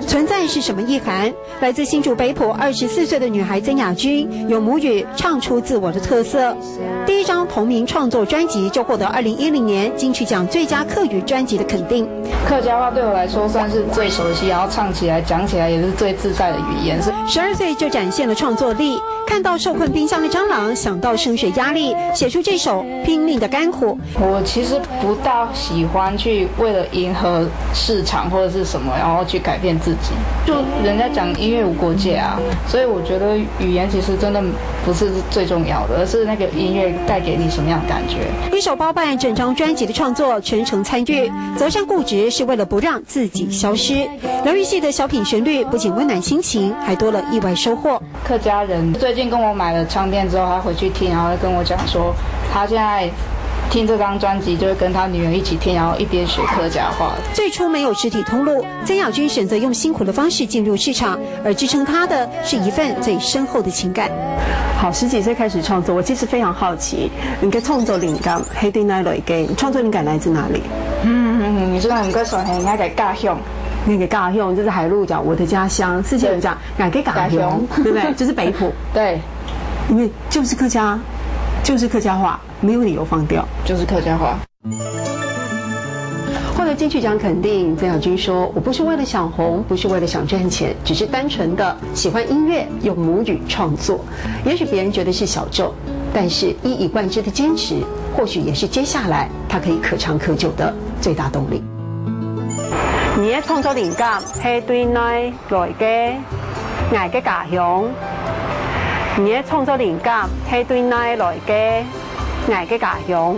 存在是什么意涵？来自新竹北埔24岁的女孩曾雅君，用母语唱出自我的特色。第一张同名创作专辑就获得2010年金曲奖最佳客语专辑的肯定。客家话对我来说算是最熟悉，然后唱起来、讲起来也是最自在的语言。12岁就展现了创作力，看到受困冰箱的蟑螂，想到升学压力，写出这首拼命的甘苦。我其实不大喜欢去为了迎合市场或者是什么，然后去改变自己。就人家讲音乐无国界啊，所以我觉得语言其实真的不是最重要的，而是那个音乐带给你什么样的感觉。一手包办整张专辑的创作，全程参与，择善固执是为了不让自己消失。疗愈系的小品旋律不仅温暖心情，还多了意外收获。客家人最近跟我买了唱片之后，他回去听，然后跟我讲说，他现在听这张专辑就是跟他女儿一起听，然后一边学客家话。最初没有实体通路，曾雅君选择用辛苦的方式进入市场，而支撑她的是一份最深厚的情感。好，10几岁开始创作，我其实非常好奇，你嘅创作灵感喺對哪類嘅？創作靈感來自哪裡？你說唔該上係應該係家鄉。那个家鄉就是海陸講我的家鄉，之前有講哪個家鄉，對不對？就是北埔。對，因為就是客家話，沒有理由放掉，就是客家話。获得金曲獎肯定，曾雅君說：“我不是為了想紅，不是為了想賺錢，只是單純的喜歡音樂，用母語創作。也許別人覺得是小眾，但是一以貫之的堅持，或許也是接下來他可以可長可久的最大動力。”你嘅創作靈感係對哪來嘅？我嘅家鄉。你嘅創作靈感係對哪來嘅？我嘅家鄉。